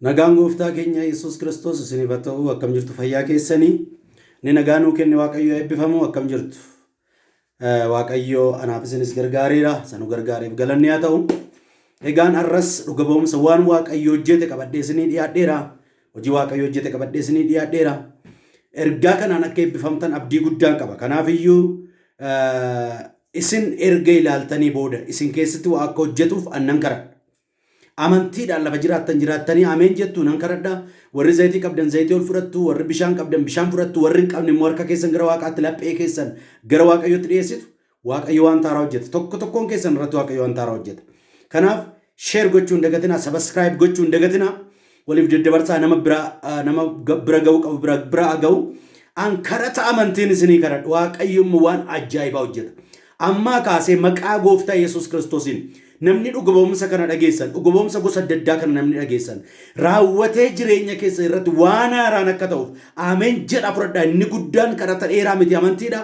Nagaan gooftaa keenya Yesuus Kiristoos isiniif haa ta'u akkam jirtu fayyaa keessanii ni nagaan nuu kenne Waaqayyo eebbifamu akkam jirtu Waaqayyo anaaf isinis gargaareera sanu gargaareef galanni haa ta'u egaan arras dhuga ba'umsa waan Waaqayyo hojjete qabadhee isinii dhiyaadheera hojii Waaqayyo hojjete qabadhee isinii dhiyaadheera ergaa kanaan akka eebbifamtan abdii guddaan qaba kanaaf iyyuu isin erga ilaaltanii booda isin keessatti waa akka hojjetuuf annan kadhadha amantiidhaan lafa jiraatanii ameen jettu nan kadhadha warri zayitii qabdan zayitii ol fudhattu warri bishaan qabdan bishaan fudhattu warri hin qabne immoo harka keessan gara Waaqaatti laphee keessan gara Waaqayyootti dhiyeessitu Waaqayyo waan taaraa hojjeta tokkoon keessan irratti Waaqayyo waan taaraa hojjeta kanaaf share gochuu hin dagatinaa subscribe gochuu hin dagatinaa waliif daddabarsaa nama bira ga'u qabu bira ga'u an kadhata amantiin isinii kadhadhu Waaqayyo waan ajaa'ibaa hojjeta ammaa kaasee maqaa gooftaa Yesuus Kiristoosiin namni dhuga ba'umsa kana dhageessan dhuga ba'umsa gosa adda addaa kana namni dhageessan raawwatee jireenya keessa irratti waan haaraan akka ta'uuf ameen jedha fudhadhaa inni guddaan kadhata dheeraa miti amantiidha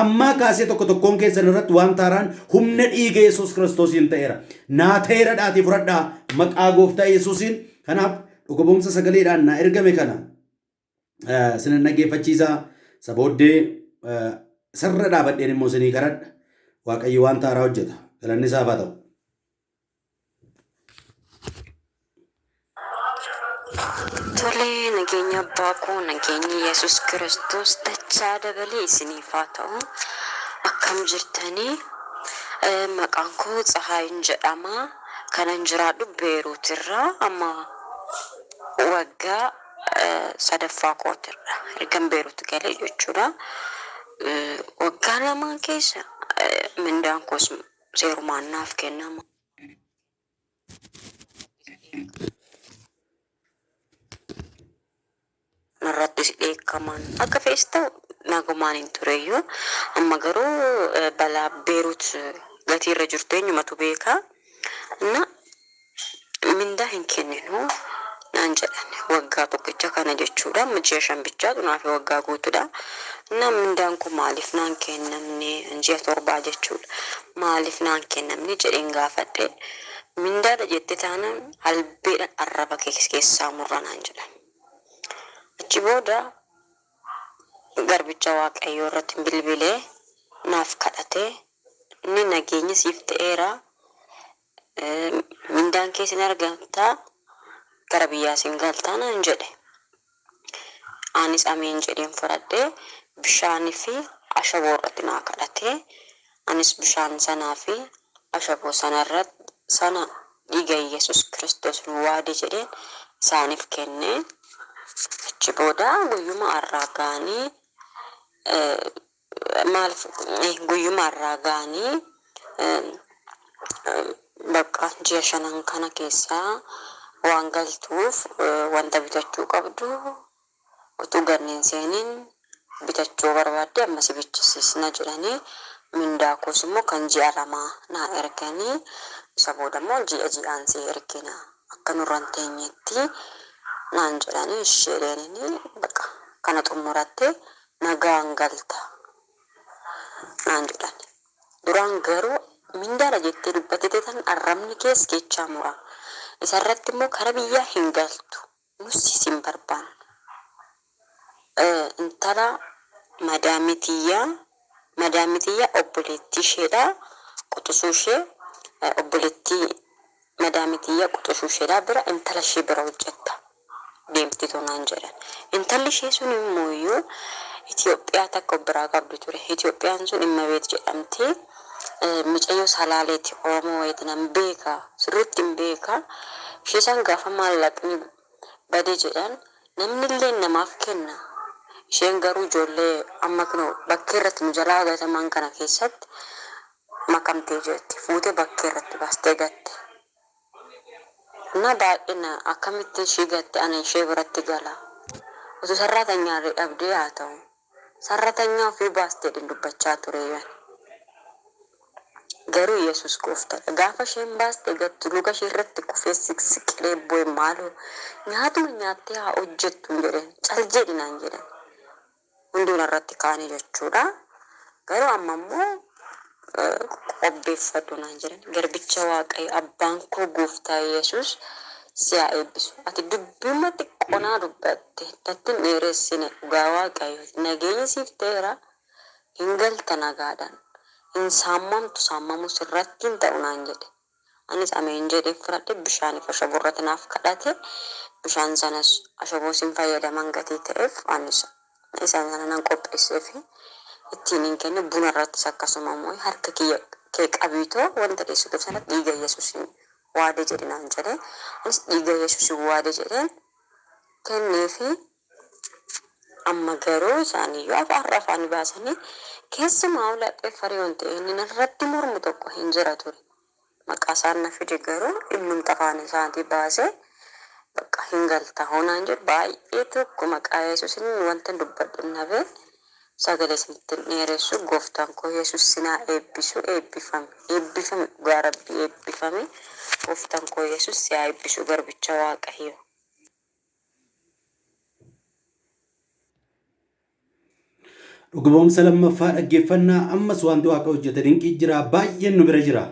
ammaa kaasee tokkoon keessan irratti waan haaraan humna dhiiga Yesuus Kiristoosiin ta'eera naa ta'eera dhaatii fudhadhaa maqaa gooftaa Yesuusiin kanaaf dhuga ba'umsa sagaleedhaan naa ergame kana sinan dhaggeeffachiisaa sabooddee sarara dhaabadheen immoo isinii kadhadha Waaqayyo waan haaraa hojjeta galanni isaaf haa ta'u. Tole nageenya abbaa koo nageenyi Yesuus Kiristoos dachaa dabalee isiniif haa ta'u akkam jirtanii maqaan koo Tsahaayin jedhama kanan jiraadhu Beeruutirraa amma waggaa sadaffaa kootirra ergan Beeruut galee jechuudha waggaa lamaan keessa mindaan koos seerumaan naaf kennama. Narrattis dheekkaman akka fees ta'u nagumaan hin tureyyuu amma garuu balaa Beeruut gatiirra jirtu eenyumatu beeka na mindaa hin kenninu naan jedhan waggaa tokkicha kana jechuudha ji'a shan bichaatu naaf waggaa guutuudha na mindaan kun maaliif naan kennamne ji'a torbaa jechuudha maaliif naan kennamne jedheen gaafadhe mindaadha jette taanaan albeedhaan Arrabake keessaa murra naan jedhan. Achi booda garbicha Waaqayyoo irratti bilbilee naaf kadhatee inni nageenya siif ta'eera mindaan keessan argamtaa gara biyyaa sin galtaa naan jedhe anis ameen jedheen fudhadhee bishaanii fi ashaboo irratti naa kadhatee anis bishaan sanaa fi ashaboo sana dhiiga Yesuus Kiristoos nu waade jedheen isaaniif kennee achi booda guyyuma arraa gaanii bakka ji'a shanan kana keessaa waan galtuuf wanta bitachuu qabdu utuu ganneen seeniin bitachuu barbaadde ammas bichisiisna jedhanii mindaa koos immoo kan ji'a lamaa naa erganii isa booda immoo ji'aan see ergina akka nurran teenyetti naan jedhanii isheenii bakka kana xumuratte nagaan galta naan jedhan duraan garuu mindaadha jettee dubbattee tan arrabni kees jechaa mura isarratti immoo kara biyyaa hin galtu nusi sin barbaanna intala madaamitiyyaa obboleettii isheedha quxisuu ishee obboleettii madaamitiyyaa quxisuu isheedha bira intala ishee bira hojjetta deemti tonaan jedhan intalli ishee sun immoo Itoophiyaa takka biraa qabdu ture Itoophiyaan sun Immabeet jedhamti micayyoo salaaleeti Oromoo wayitiin beeka sirriitti hin beeka ishee san gaafa maallaqni badee jedhan namni illee namaaf kenna isheen garuu ijoollee amma kunoo bakkee irratti nu jalaa gataman kana keessatti makamtee jirti fuutee bakkee irratti baastee gatte na baay'ina akkamittiin ishee gatte ana ishee biratti gala utuu sarratanyaarree dhabdee haa ta'u sarratanyaa ofii baastee dubbachaa ture garuu Yesuus gooftaadha gaafa isheen baastee gattu luka ishee irratti kufee siqilee bo'e maaloo nyaatuma nyaattee haa hojjettu jedheen cal jedhinaan jedhan hunduun irratti kaanii jechuudha garuu amma immoo qopheeffadhu naan jedhan garbicha Waaqayyo abbaan koo gooftaa Yesuus si'a eebbisu. Ati dubbima xiqqoonaa dubbatte datti dheeressine dhugaa waaqayyo nageenya siif ta'eera hin galta nagaadhaan hin saammamtu saammamus irratti hin ta'u naan jedhe. Anis ameen jedhee fudhadhe bishaaniif ashaboo irratti naaf kadhate bishaan sanas ashaboo sin fayyadaman gatii ta'eef anis isaan sana nan qopheessee fi ittiin hin kenne buna irrattis akkasuma immoo harka kee qabiitoo wanta dheessituuf sanatti dhiiga Yesuusin waade jedhe naan jedhe. Anis dhiiga Yesuusin waade jedheen kennee fi amma garuu isaaniyyuu afaan baasanii keessumaa ulaaphee fariyoon ta'e inni narratti mormu tokko hin jira ture. Maqaa isaan na fide garuu innumti afaan isaatii baasee bakka hin galta hoonaan jedhu baay'ee tokko maqaa Yesuusin wanta dubbadhu nabee sagalee isinitti dheeressu gooftaan koo Yesuus sinaa eebbisu eebbifame dhugaa rabbii eebbifame gooftaan koo Yesuus siyaa eebbisu garbicha waaqayyo. Dhuguboomsa lammaffaa dhaggeeffannaa ammas wanti waaqa hojjete dinqii jira baay'een nu bira jira.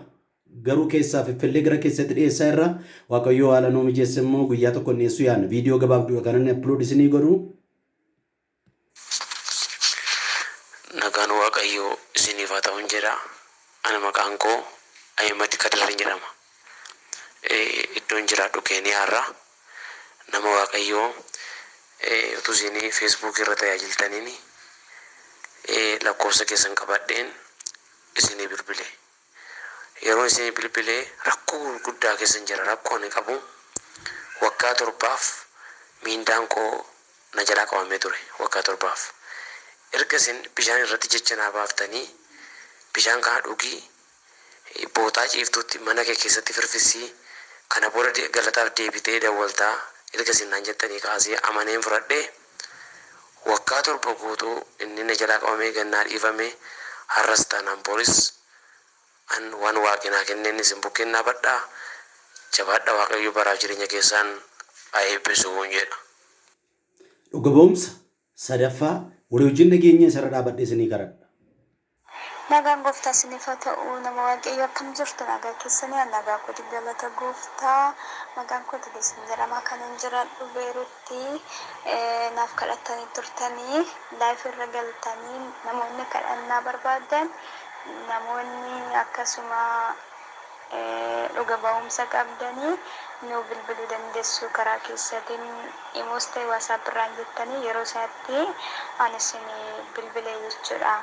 Garuu keessaa fiffillee gara keessatti dhiyeessaa irra waaqayyo haala nuu mijeesse immoo guyyaa tokko dhiyeessu yaadna viidiyoo gabaabduu kan inni upload isinii godhu. Nagaan waaqayyo isiniif haa ta'u jedha. Ani maqaan koo Ahimad Kadirri jedhama. Iddoon jiraadhu Keeniyaarra. Nama waaqayyoo utuu isinii Facebook irra tajaajiltaniini lakkoofsa keessan qabadheen isinii bilbile. Yeroo isinii bilbilee rakkoo gurguddaa keessan jira. Rakkoo ani qabu waggaa 7 miindaan koo na jalaa qabamee ture waggaa 7. Erga isin bishaan irratti jecha naa baaftanii bishaan kana dhugii bootaa ciiftuutti mana kee keessatti firfisii kana booda galataaf deebitee dawwaltaa erga isin naan jettanii kaasee amaneen fudhadhee waggaa 7 guutuu inni na jalaa qabamee gannaa dhiifamee har'as taanaan booris an waan waaqinaa kenneen isin bukkennaa badhaa jabaadha waaqayyo baraaf jireenya keessaan haa eebbisu jedha. Dhuguboomsa sadaffaa walii wajjin nageenya isa irra dhaabadhe isinii kadhadha. Nagaan gooftaa isiniif haa ta'u nama waaqayyo akkam jirtu nagaa keessanii nagaa kooti galata gooftaa nagaan kooti keessan jedhama kan hin jiraadhu beerutti naaf kadhattanii turtanii laayif irra galtanii namoonni kadhannaa barbaadan namoonni akkasuma dhuga ba'umsa qabdanii nu bilbiluu dandeessu karaa keessatiin imoos ta'e waasaap irraan jettanii yeroo isaatti ani isin bilbilee jechuudha.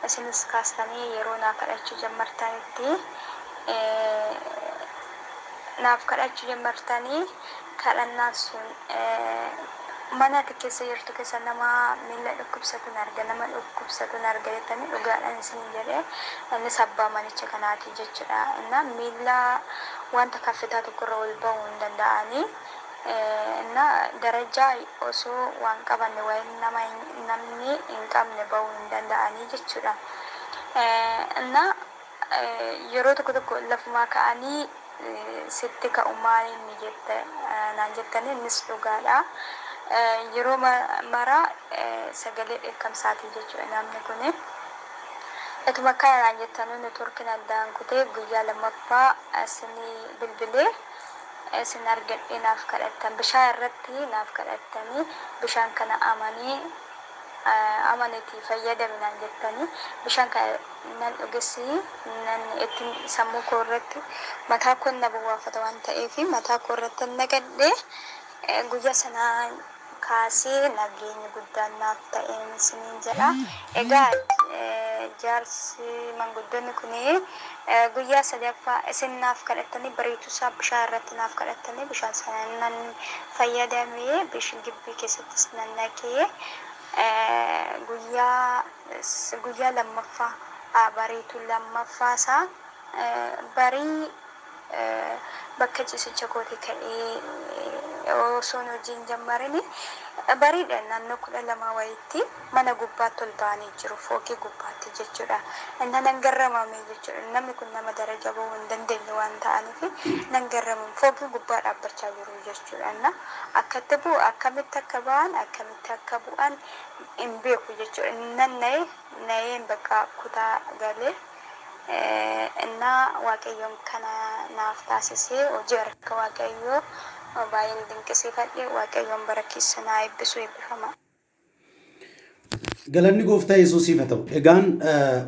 Isinis kaastanii yeroo naaf kadhachuu jammartanitti naaf kadhachuu jammartanii kadhannaan sun mana keessa jirtu keessa nama miila dhukkubsatuun arga nama dhukkubsatuun arga jettanii dhugaadhaan isin jedhee innis abbaa manicha kanaati jechuudha. Inna miila wanta kaffitaa tokkorra ol ba'uu hin danda'anii inna darajaa osoo waan qabanne wayin namni hin qabne ba'uu hin danda'anii jechuudha. Inna yeroo tokko lafumaa ka'anii sitti ka'u maaliin ni jette naan jettanii innis dhugaadha. Yeroo mara sagalee dheekkamsaatii jechuudha namni kuni. Ituma kanaan jettanii neetworkiin addaan kutee guyyaa lammaffaa isinii bilbilee isin argadhee naaf kadhattan bishaan irratti naaf kadhattanii bishaan kana amaniitii fayyadaminaan jettanii bishaan kana nan dhugesii nan ittiin sammuu koo irratti mataa koo na bu'aafata waan ta'eef mataa koo irratti nagadhee guyyaa sanaa kaasee nageenya guddaan naaf ta'een isiniin jedha. Egaa jaarsi manguddoonni kuni guyyaa sadaffaa isin naaf kadhattanii bareechuusaa bishaan irratti naaf kadhattanii bishaan sana nan fayyadamee bishaan gibbii keessattis nan naqee guyyaa lammaffaa bareetuu lammaffaasaa barii bakka ciisicha kootii ka'ee osoo hojiin jammarini bariidha naannoo 12 wayitti mana gubbaatti ol ba'anii jiru fookii gubbaatti jechuudha. Inna nan garramame jechuudha. Namni kun nama daraja ba'uu hin dandeenye waan ta'aniif nan garramame fookii gubbaa dhaabbachaa jiru jechuudha. Inna akkatti bu'u akkamitti akka ba'an akkamitti akka bu'an hin beeku jechuudha. Nan na'een bakka kutaa galee እና waaqayyoon kana naaf taasisee hojii harka waaqayyoo baay'een dinqisiifadhe waaqayyoon bara keessa naa eebbisu eebbifama. Galanni gooftaa Yesuusiif haa ta'u. Egaan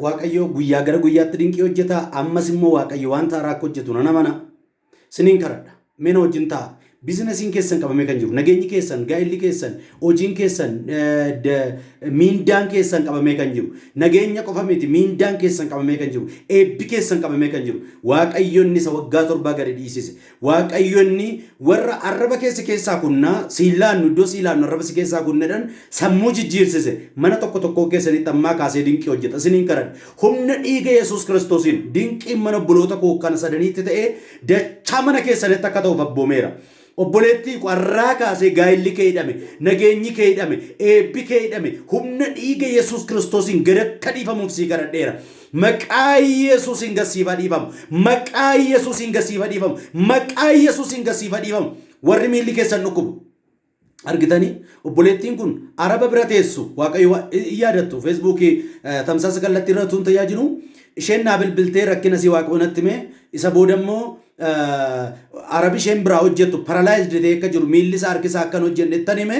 waaqayyo guyyaa gara guyyaatti dinqii hojjeta. Ammas immoo waaqayyo wanta haaraa akka hojjetu nan amana. Siniin kadhadha. Mee na wajjin ta'a. Biizinasiin keessan qabamee kan jiru. Nageenyi keessan, gaa'illi keessan, hojiin keessan, miindaan keessan qabamee kan jiru. Nageenya qofa miti miindaan keessan qabamee kan jiru. Eebbi keessan qabamee kan jiru. Waaqayyoonni isa waggaa 7 gadi dhiisise. Waaqayyoonni warra arraba keessaa kunna siilaan iddoo siilaan arraba keessaa kunnedhan sammuu jijjiirsise. Mana tokko keessanitti ammaa kaasee dinqii hojjeta. Siniin kadhadha. Humna dhiiga Yesuus Kiristoosiin dinqiin mana obboloota koo kana sadaniitti ta'ee dachaa mana keessanitti akka ta'uuf abboomeera. Obboleettii warraa kaasee gaa'illi kee hidhame, nageenyi kee hidhame, eebbi kee hidhame, humna dhiiga Yesuus Kiristoosiin gad akka dhiifamuuf sii kadhadheera. Maqaa Yesuusiin gasiifa dhiifamu. Maqaa Yesuusiin gasiifa dhiifamu. Maqaa Yesuusiin gasiifa dhiifamu. Warri miilli keessan dhukkubu. Argitanii obboleettiin kun araba bira teessu waaqayyo yaadattu feesbuukii tamsaasa kallattii irratti tun tajaajilu isheen naa bilbiltee rakkina si waaqayyoonatti mee isa boodammoo Arabichaan bira hojjetu paralyzed ta'ee akka jiru miilli isaa harki isaa akkan hojjennetti hime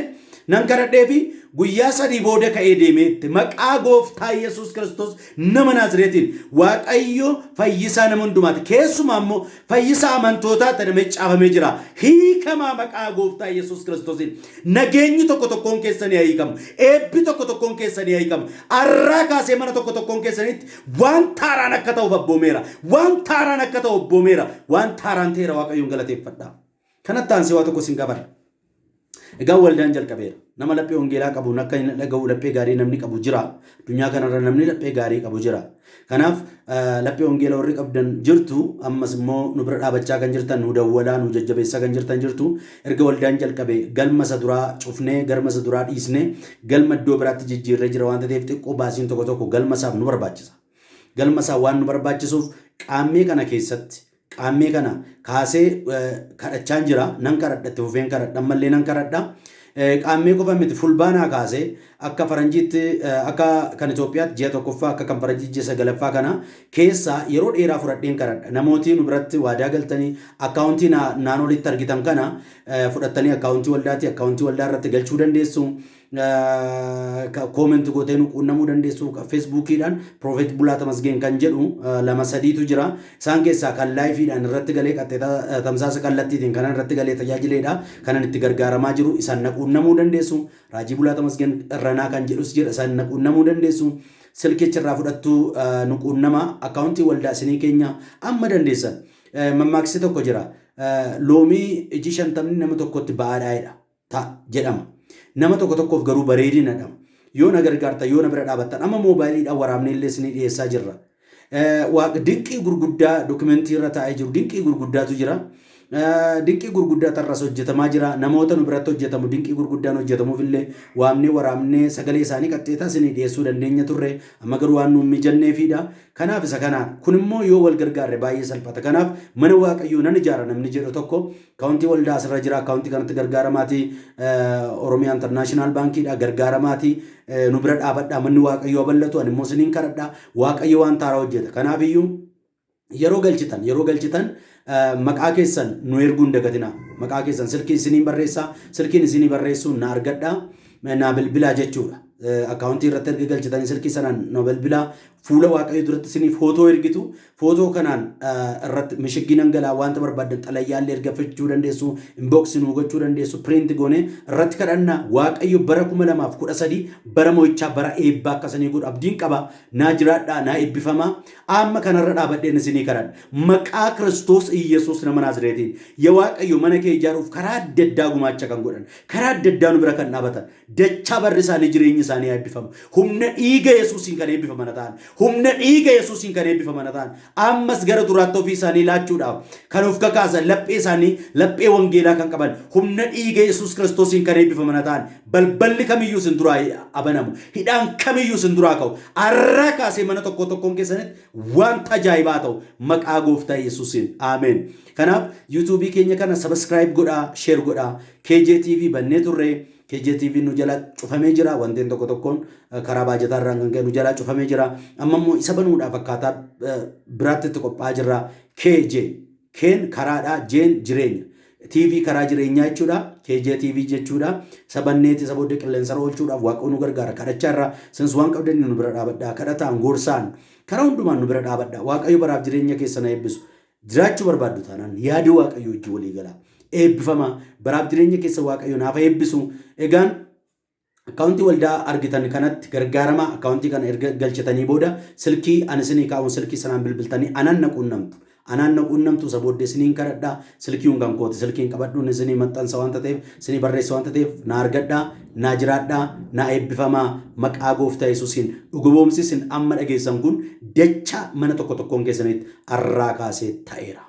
nan kadhadhee fi guyyaa 3 booda ka'ee deemeetti maqaa gooftaa Yesuus Kiristoos nama Naazreetiin waaqayyo fayyisaa nama hundumaati keessumaa immoo fayyisaa amantootaa ta'ee caafamee jira hiikamaa maqaa gooftaa Yesuus Kiristoosiin nageenyi tokkoon keessanii hiikamu eebbi tokkoon keessanii hiikamu arraa kaasee mana tokkoon keessanitti waan taaraan akka ta'u abboomeera waan taaraan akka ta'u abboomeera waan taaraan ta'eera waaqayyoon galateeffadha kanatti aansee waa tokko sin qabadha. Egaa waldaan jalqabeera. Nama laphee hongeelaa qabu akka inni dhaga'u laphee gaarii namni qabu jira. Addunyaa kanarra namni laphee gaarii qabu jira. Kanaaf laphee hongeelaa warri qabdan jirtu ammas immoo nu bira dhaabachaa kan jirtan nu dawwalaa nu jajjabeessaa kan jirtan jirtu erga waldaan jalqabee galma isa duraa cufnee galma isa duraa dhiisnee galma iddoo biraatti jijjiirree jira waan ta'eef xiqqoo baasiin tokko galma isaaf nu barbaachisa. Galma isaa waan nu barbaachisuuf qaammee kana keessatti qaammee kana kaasee kadhachaan jira nan kadhadha fufeen kadhadha ammallee nan kadhadha qaammee qofa miti fulbaanaa kaasee akka faranjiitti akka kan Itoophiyaatti ji'a tokkoffaa akka kan faranjiitti ji'a 9ffaa kana keessa yeroo dheeraa fudhadheen kadhadha namooti nu biratti waadaa galtanii akkaawuntii naannolitti argitan kana fudhattanii akkaawuntii waldaatti akkaawuntii waldaa irratti galchuu dandeessu. Comment gootee nu quunnamuu dandeessu Facebookiidhaan Prophet Bulaata Masgeen kan jedhu 2-3tu jira isaan keessaa kan laayifiidhaan irratti galee qaxxeeta tamsaasa kallattiitiin kan irratti galee tajaajileedha kanan itti gargaaramaa jiru isaan naquunnamuu dandeessu Raajii Bulaata Masgeen irranaa kan jedhus jira isaan naquunnamuu dandeessu silkichirraa fudhattu nu quunnama akkaawuntii waldaa isinii keenya amma dandeessan mammaaksi tokko jira loomii iji 50 nama tokkotti ba'aadhaa'edha ta jedhama. Nama tokkoof garuu bareedinadha. Yoo na gargaarta yoo na bira dhaabattan amma moobaayiliidhaan waraabnee illee isinii dhiyeessaa jirra. Dinqii gurguddaa dokumentii irra taa'ee jiru dinqii gurguddaatu jira. Dinqii gurguddaa tarras hojjetamaa jira. Namoota nu biratti hojjetamu dinqii gurguddaan hojjetamuuf illee waamnee waraabnee sagalee isaanii qaxxeetaa isinii dhiyeessuu dandeenya turre amma garuu waan nu mijanneefidha. Kanaaf isa kanaan kun immoo yoo wal gargaarre baay'ee salphata. Kanaaf mana waaqayyoo nan ijaara namni jedhu tokko akkaawuntii waldaa asirra jira akkaawuntii kanatti gargaaramaatii Oromiyaa International Baankiidha gargaaramaatii nu bira dhaabadhaa manni waaqayyoo bal'atu ani immoo isiniin kadhadhaa waaqayyo waan taaraa hojjeta. Kanaaf iyyuu yeroo galchitan maqaa keessan nu erguun dagatina maqaa keessan silkii isiniin barreessaa silkiin isinii barreessuun na argadhaa na bilbilaa jechuudha. Akkaawuntii irratti erga galchitanii silkii sanaan na bilbilaa fuula waaqayyoo duratti isiniif footoo ergitu footoo kanaan irratti mishigginan galaa wanta barbaadan xalayyaallee ergafachuu dandeessu inbox nu gochuu dandeessu print goone irratti kadhannaa waaqayyo bara 2013 bara mo'ichaa bara eebbaa akkasanii godhu abdiin qaba naa jiraadhaa naa eebbifamaa amma kanarra dhaabadheen isinii kadhadha maqaa Kiristoos Iyesuus nama Naazreetiin yaa waaqayyo mana kee ijaaruuf karaa adda addaa gumaacha kan godhan karaa adda addaa nu bira kan dhaabatan dachaa barri isaanii jireenyi isaanii eebbifamu humna dhiiga Yesuusiin kan eebbifaman ta'an humna dhiiga Yesuusiin kan eebbifaman ta'an ammas gara duraatti ofii isaanii laachuudhaaf kan of kakaasan laphee isaanii laphee wangeelaa kan qaban humna dhiiga Yesuus Kiristoosiin kan eebbifaman ta'an balballi kamiyyuu sin duraa abanamu hidhaan kamiyyuu sin duraa ka'u arraa kaasee mana tokkoon keessanitti waan tajaajibaa ta'u maqaa gooftaa Yesuusiin amen. Kanaaf YouTube keenya kana subscribe godhaa share godhaa KJTV bannee turre KJTV nu jala cufamee jira wanteen tokkoon karaa baajataa irraan kan ka'e nu jala cufamee jira amma immoo isa banuudhaaf akkaataa biraatti itti qophaa'aa jirra KJ keen karaadhaa jeen jireenya TV karaa jireenyaa jechuudha. KJ TV jechuudha. Sabanneeti saboodde qilleensa oolchuudhaaf Waaqayyo nu gargaara. Kadhachaa irraa sinus waan qabdan nu bira dhaabadhaa. Kadhataan gorsaan karaa hundumaan nu bira dhaabadhaa. Waaqayyo baraaf jireenya keessan eebbisu. Jiraachuu barbaaddu taanaan yaadi Waaqayyo wajjin walii galaa. Eebbifama baraaf jireenya keessa Waaqayyo naaf eebbisu. Egaan akkaawuntii waldaa argitan kanatti gargaarama akkaawuntii kana erga galchatanii booda silkii ani isinii kaa'uun silkii sanaan bilbiltanii anaan naquunnamtu. Anaan naquunnamtu sabooddee isiniin kadhadhaa silkii hungaan kooti silkiin qabadhuun isinii maxxansa waanta ta'eef isinii barreessa waanta ta'eef na argadhaa na jiraadhaa na eebbifamaa maqaa gooftaa Yesuusiin dhuguboomsisin amma dhageessan kun dacha mana tokko tokkoon keessanitti arraa kaasee ta'eera.